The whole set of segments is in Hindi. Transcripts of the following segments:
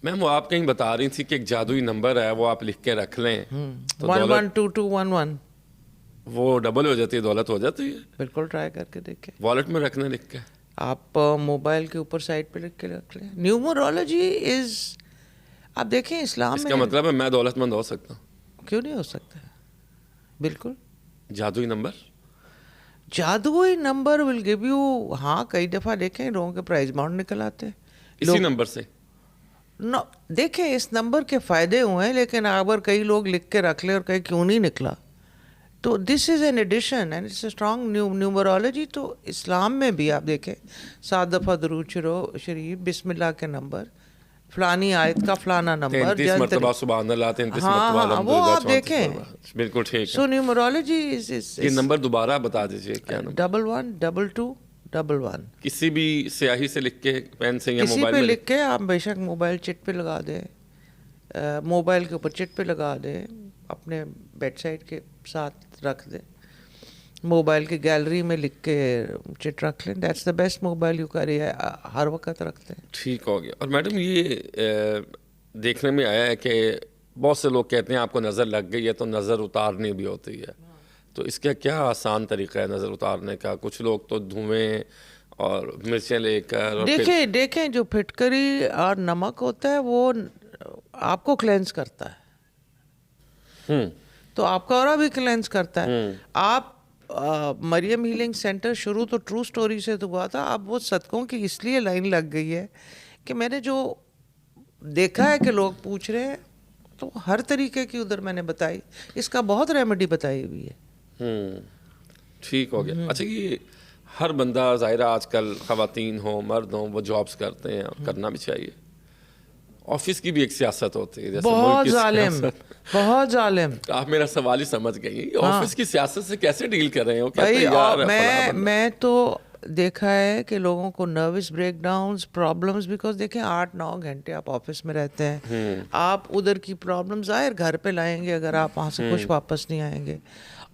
मैम वो आप कहीं बता रही थी कि एक जादुई नंबर है, वो आप लिख के रख लें तो 112211 वो डबल हो जाती है, दौलत हो जाती है। बिल्कुल ट्राई करके देखें। वॉलेट में रखना लिख के आप मोबाइल के ऊपर साइड पे लिख के रख लें। न्यूमरोलॉजी इज, आप देखें इस्लाम इसका में मतलब है मैं दौलतमंद हो सकता हूँ। क्यों नहीं हो सकता है, बिल्कुल। जादुई नंबर, जादुई नंबर विल गिव यू, हाँ कई दफ़ा देखें लोगों के प्राइज अमाउंट निकल आते हैं इसी नंबर से। न देखें इस नंबर के फ़ायदे हुए हैं, लेकिन अगर कई लोग लिख के रख ले और कहीं क्यों नहीं निकला, तो this is an addition and it's a strong numerology. तो इस्लाम में भी आप देखें 7 दफ़ा दुरूद शरीफ, बिस्मिल्लाह के नंबर, फलानी आयत का फलाना नंबर, 33 मरतबा सुभान अल्लाह, 33 हाँ मरतबा हाँ वो अल्हम्दुलिल्लाह, आप 34 देखें। मरतबा। बिल्कुल ठीक है। सो न्यूमरोलॉजी इज ये नंबर दोबारा बता दीजिए क्या नंबर? 112211। किसी भी स्याही से लिख के, पेन से या किसी मोबाइल पे में लिख के आप बेशक मोबाइल चिट पे लगा दें, मोबाइल के ऊपर चिट पे लगा दें, अपने बेड साइड के साथ रख दें, मोबाइल की गैलरी में लिख के चिट रख लें। That's the best mobile you carry, हर वक्त रखते हैं। ठीक हो गया। और मैडम ये देखने में आया है कि बहुत से लोग कहते हैं आपको नज़र लग गई है तो नज़र उतारनी भी होती है, तो इसका क्या आसान तरीका है नज़र उतारने का? कुछ लोग तो धुएं और मिर्चें लेकर देखें जो फिटकरी और नमक होता है वो आपको क्लेंस करता है, तो आपका ऑरा भी क्लेंस करता है। आप मरियम हीलिंग सेंटर शुरू तो ट्रू स्टोरी से तो हुआ था, अब वो सदकों की इसलिए लाइन लग गई है कि मैंने जो देखा है कि लोग पूछ रहे हैं, तो हर तरीके की उधर मैंने बताई, इसका बहुत रेमेडी बताई हुई है। ठीक हो गया। अच्छा, ये हर बंदा ज़ाहिरा आजकल ख़वातीन हो मर्द हो वो जॉब्स करते हैं, करना भी चाहिए। ऑफिस की भी एक सियासत होती है, जैसे बहुत जालिम, बहुत जालिम। आप मेरा सवाल ही समझ गई। ऑफिस की सियासत से कैसे डील कर रहे हो? भाई मैं तो देखा है कि लोगों को नर्वस ब्रेकडाउन्स, प्रॉब्लम्स, बिकॉज देखें 8-9 घंटे आप ऑफिस में रहते हैं, आप उधर की प्रॉब्लम्स ज़ाहिर घर पे लाएंगे अगर आप वहाँ से खुश वापस नहीं आएंगे।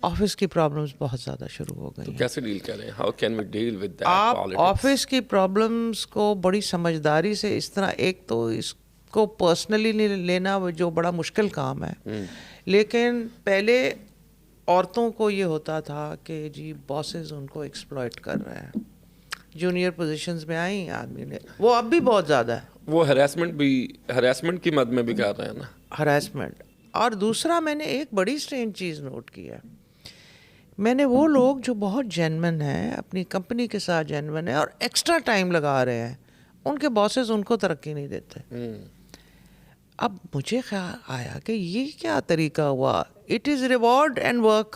ऑफिस की प्रॉब्लम्स बहुत ज़्यादा शुरू हो गई। तो कैसे डील करें? How can we deal with that? आप ऑफिस की प्रॉब्लम्स को बड़ी समझदारी से, इस तरह, एक तो इसको पर्सनली नहीं लेना जो बड़ा मुश्किल काम है, लेकिन पहले औरतों को ये होता था कि जी बॉसेस उनको एक्सप्लॉइट कर रहे हैं, जूनियर पोजीशंस में आई आदमी ने, वो अब भी बहुत ज़्यादा है। वो हरासमेंट की मद में भी कर रहे हैं ना, हरासमेंट। और दूसरा मैंने एक बड़ी स्ट्रेंज चीज़ नोट की है, मैंने वो लोग जो बहुत जेन्युइन हैं, अपनी कंपनी के साथ जेन्युइन है और एक्स्ट्रा टाइम लगा रहे हैं, उनके बॉसेस उनको तरक्की नहीं देते। अब मुझे ख्याल आया कि ये क्या तरीका हुआ, it is reward and work.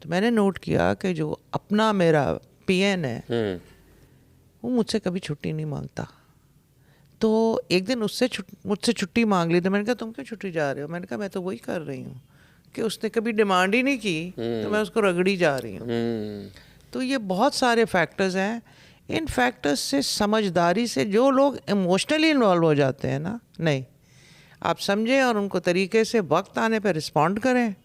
तो मैंने नोट किया कि जो अपना मेरा पीएन है वो मुझसे कभी छुट्टी नहीं मांगता। तो एक दिन मुझसे छुट्टी मांग ली, तो मैंने कहा तुम क्यों छुट्टी जा रहे हो? मैंने कहा मैं तो वही कर रही हूँ कि उसने कभी डिमांड ही नहीं की, तो मैं उसको रगड़ी जा रही हूँ। तो ये बहुत सारे फैक्टर्स हैं, इन फैक्टर्स से समझदारी से, जो लोग इमोशनली इन्वॉल्व हो जाते हैं ना, नहीं, आप समझें और उनको तरीके से वक्त आने पर रिस्पॉन्ड करें।